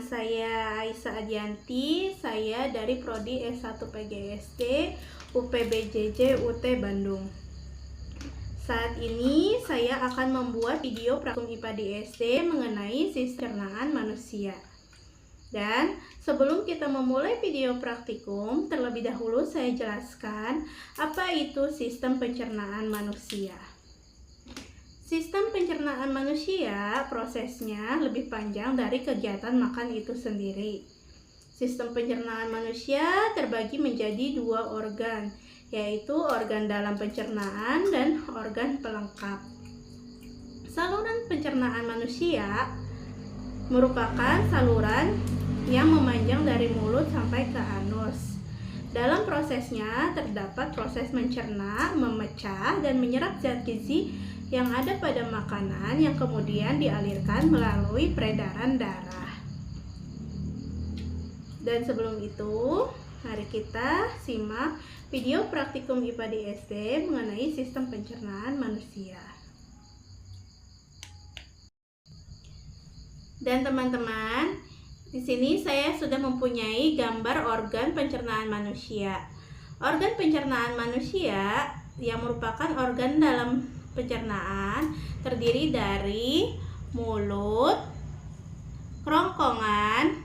saya Aisyah Adianti, saya dari Prodi S1 PGSD UPBJJ UT Bandung. Saat ini saya akan membuat video praktikum IPA di SD mengenai sistem pencernaan manusia. Dan sebelum kita memulai video praktikum, terlebih dahulu saya jelaskan apa itu sistem pencernaan manusia. Sistem pencernaan manusia prosesnya lebih panjang dari kegiatan makan itu sendiri. Sistem pencernaan manusia terbagi menjadi dua organ, yaitu organ dalam pencernaan dan organ pelengkap. Saluran pencernaan manusia merupakan saluran yang memanjang dari mulut sampai ke anus. Dalam prosesnya terdapat proses mencerna, memecah, dan menyerap zat gizi yang ada pada makanan yang kemudian dialirkan melalui peredaran darah. Dan sebelum itu, mari kita simak video praktikum IPA di SD mengenai sistem pencernaan manusia. Dan teman-teman, di sini saya sudah mempunyai gambar organ pencernaan manusia. Organ pencernaan manusia yang merupakan organ dalam pencernaan terdiri dari mulut, kerongkongan,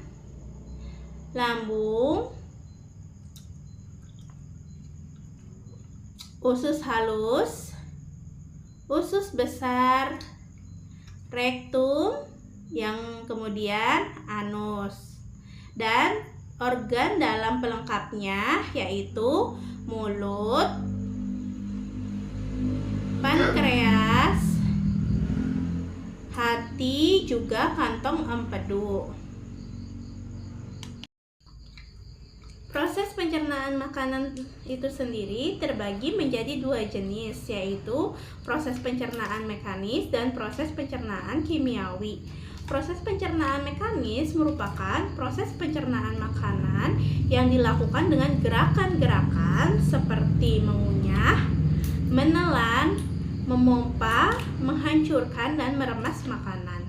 lambung, usus halus, usus besar, rektum, yang kemudian anus, dan organ dalam pelengkapnya yaitu mulut, pankreas, hati, juga kantong empedu. Proses pencernaan makanan itu sendiri terbagi menjadi dua jenis, yaitu proses pencernaan mekanis dan proses pencernaan kimiawi. Proses pencernaan mekanis merupakan proses pencernaan makanan yang dilakukan dengan gerakan-gerakan seperti mengunyah, menelan, memompa, menghancurkan, dan meremas makanan.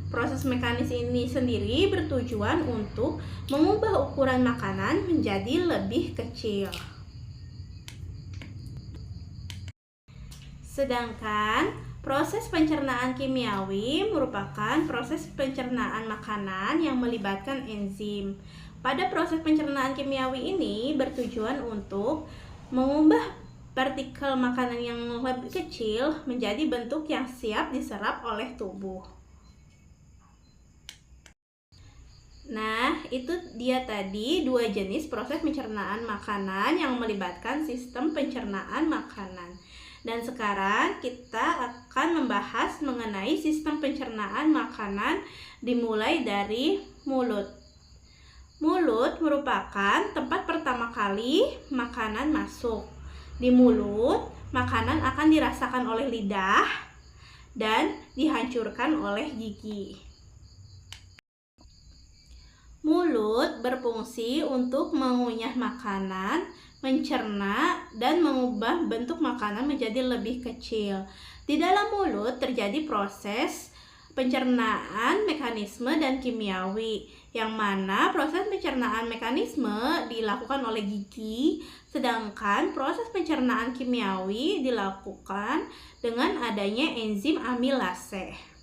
Proses mekanis ini sendiri bertujuan untuk mengubah ukuran makanan menjadi lebih kecil. Sedangkan proses pencernaan kimiawi merupakan proses pencernaan makanan yang melibatkan enzim. Pada proses pencernaan kimiawi ini bertujuan untuk mengubah partikel makanan yang lebih kecil menjadi bentuk yang siap diserap oleh tubuh. Nah, itu dia tadi dua jenis proses pencernaan makanan yang melibatkan sistem pencernaan makanan. Dan sekarang kita akan membahas mengenai sistem pencernaan makanan dimulai dari mulut. Mulut merupakan tempat pertama kali makanan masuk. Di mulut, makanan akan dirasakan oleh lidah dan dihancurkan oleh gigi. Mulut berfungsi untuk mengunyah makanan, mencerna, dan mengubah bentuk makanan menjadi lebih kecil. Di dalam mulut terjadi proses pencernaan mekanisme dan kimiawi, yang mana proses pencernaan mekanisme dilakukan oleh gigi, sedangkan proses pencernaan kimiawi dilakukan dengan adanya enzim amilase.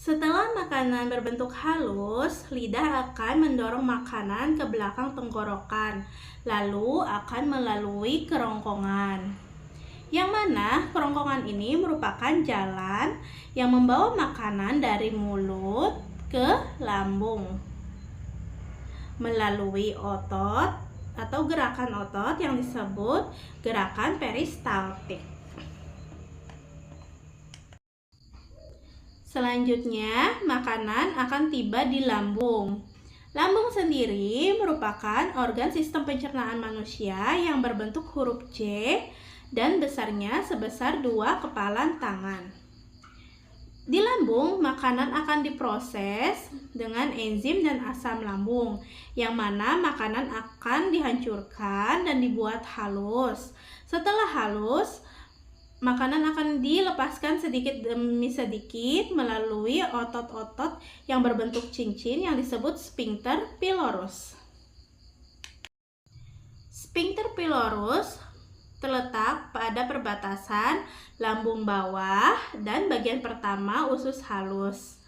Setelah makanan berbentuk halus, lidah akan mendorong makanan ke belakang tenggorokan, lalu akan melalui kerongkongan. Yang mana kerongkongan ini merupakan jalan yang membawa makanan dari mulut ke lambung melalui otot atau gerakan otot yang disebut gerakan peristaltik. Selanjutnya, makanan akan tiba di lambung. Lambung sendiri merupakan organ sistem pencernaan manusia yang berbentuk huruf C dan besarnya sebesar 2 kepalan tangan. Di lambung, makanan akan diproses dengan enzim dan asam lambung, yang mana makanan akan dihancurkan dan dibuat halus. Setelah halus, makanan akan dilepaskan sedikit demi sedikit melalui otot-otot yang berbentuk cincin yang disebut sphincter pylorus. Sphincter pylorus terletak pada perbatasan lambung bawah dan bagian pertama usus halus.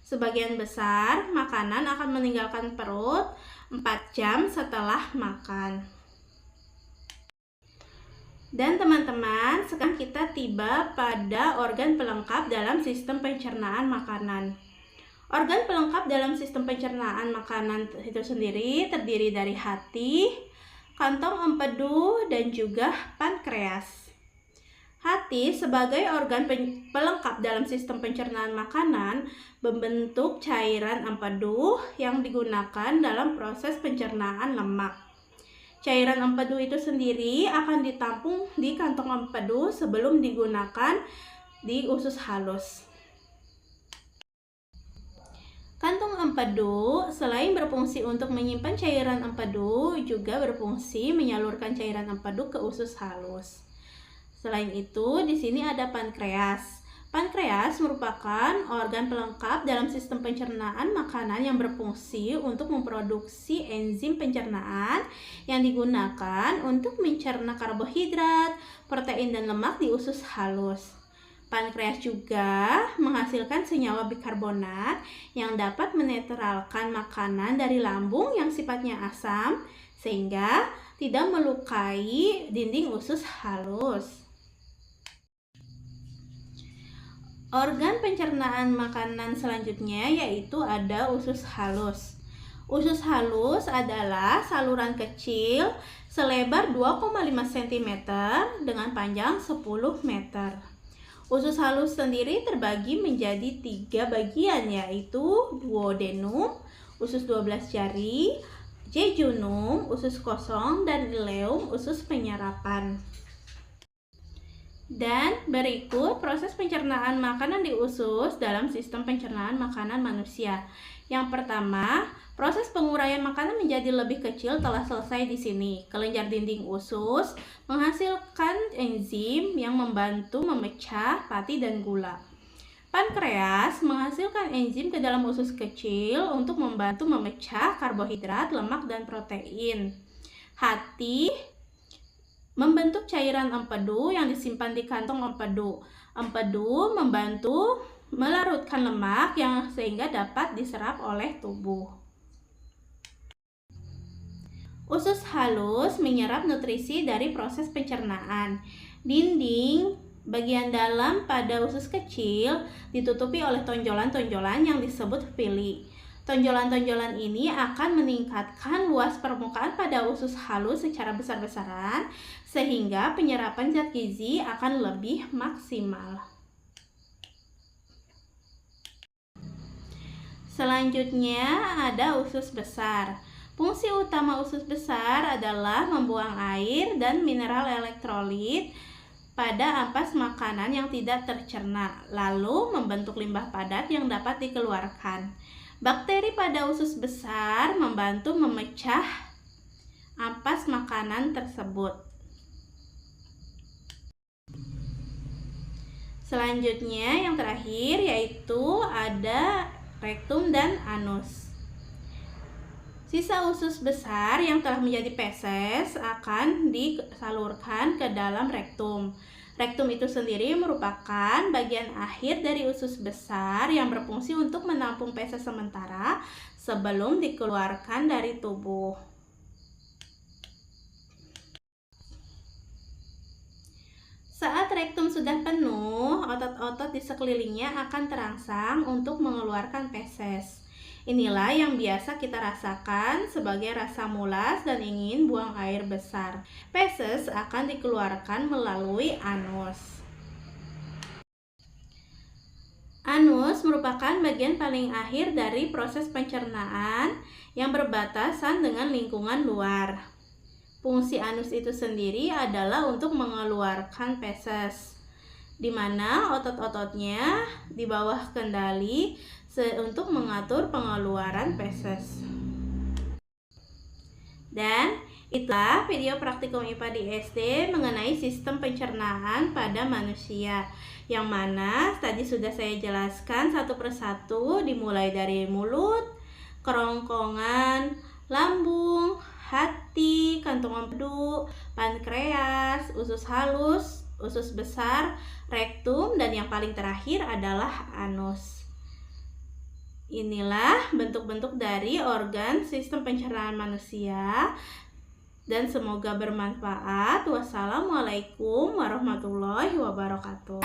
Sebagian besar makanan akan meninggalkan perut 4 jam setelah makan. Dan teman-teman, sekarang kita tiba pada organ pelengkap dalam sistem pencernaan makanan. Organ pelengkap dalam sistem pencernaan makanan itu sendiri terdiri dari hati, kantong empedu, dan juga pankreas. Hati sebagai organ pelengkap dalam sistem pencernaan makanan membentuk cairan empedu yang digunakan dalam proses pencernaan lemak. Cairan empedu itu sendiri akan ditampung di kantong empedu sebelum digunakan di usus halus. Kantong empedu selain berfungsi untuk menyimpan cairan empedu, juga berfungsi menyalurkan cairan empedu ke usus halus. Selain itu, di sini ada pankreas. Pankreas merupakan organ pelengkap dalam sistem pencernaan makanan yang berfungsi untuk memproduksi enzim pencernaan yang digunakan untuk mencerna karbohidrat, protein, dan lemak di usus halus. Pankreas juga menghasilkan senyawa bikarbonat yang dapat menetralkan makanan dari lambung yang sifatnya asam sehingga tidak melukai dinding usus halus. Organ pencernaan makanan selanjutnya yaitu ada usus halus. Usus halus adalah saluran kecil selebar 2,5 cm dengan panjang 10 meter. Usus halus sendiri terbagi menjadi 3 bagian yaitu duodenum, usus 12 jari, jejunum, usus kosong, dan ileum, usus penyerapan. Dan berikut proses pencernaan makanan di usus dalam sistem pencernaan makanan manusia. Yang pertama, proses penguraian makanan menjadi lebih kecil telah selesai di sini. Kelenjar dinding usus menghasilkan enzim yang membantu memecah pati dan gula. Pankreas menghasilkan enzim ke dalam usus kecil untuk membantu memecah karbohidrat, lemak, dan protein. Hati membentuk cairan empedu yang disimpan di kantong empedu. Empedu membantu melarutkan lemak yang sehingga dapat diserap oleh tubuh. Usus halus menyerap nutrisi dari proses pencernaan. Dinding bagian dalam pada usus kecil ditutupi oleh tonjolan-tonjolan yang disebut villi. Tonjolan-tonjolan ini akan meningkatkan luas permukaan pada usus halus secara besar-besaran sehingga penyerapan zat gizi akan lebih maksimal. Selanjutnya ada usus besar. Fungsi utama usus besar adalah membuang air dan mineral elektrolit pada ampas makanan yang tidak tercerna, lalu membentuk limbah padat yang dapat dikeluarkan. Bakteri pada usus besar membantu memecah ampas makanan tersebut. Selanjutnya yang terakhir yaitu ada rektum dan anus. Sisa usus besar yang telah menjadi feses akan disalurkan ke dalam rektum. Rektum itu sendiri merupakan bagian akhir dari usus besar yang berfungsi untuk menampung feses sementara sebelum dikeluarkan dari tubuh. Saat rektum sudah penuh, otot-otot di sekelilingnya akan terangsang untuk mengeluarkan feses. Inilah yang biasa kita rasakan sebagai rasa mulas dan ingin buang air besar. Feses akan dikeluarkan melalui anus. Anus merupakan bagian paling akhir dari proses pencernaan yang berbatasan dengan lingkungan luar. Fungsi anus itu sendiri adalah untuk mengeluarkan feses, di mana otot-ototnya di bawah kendali untuk mengatur pengeluaran feses. Dan Itulah video praktikum IPA di SD mengenai sistem pencernaan pada manusia, yang mana tadi sudah saya jelaskan satu persatu, dimulai dari mulut, kerongkongan, lambung, hati, kantung empedu, pankreas, usus halus, usus besar, rektum, dan yang paling terakhir adalah anus. Inilah bentuk-bentuk dari organ sistem pencernaan manusia, dan semoga bermanfaat. Wassalamualaikum warahmatullahi wabarakatuh.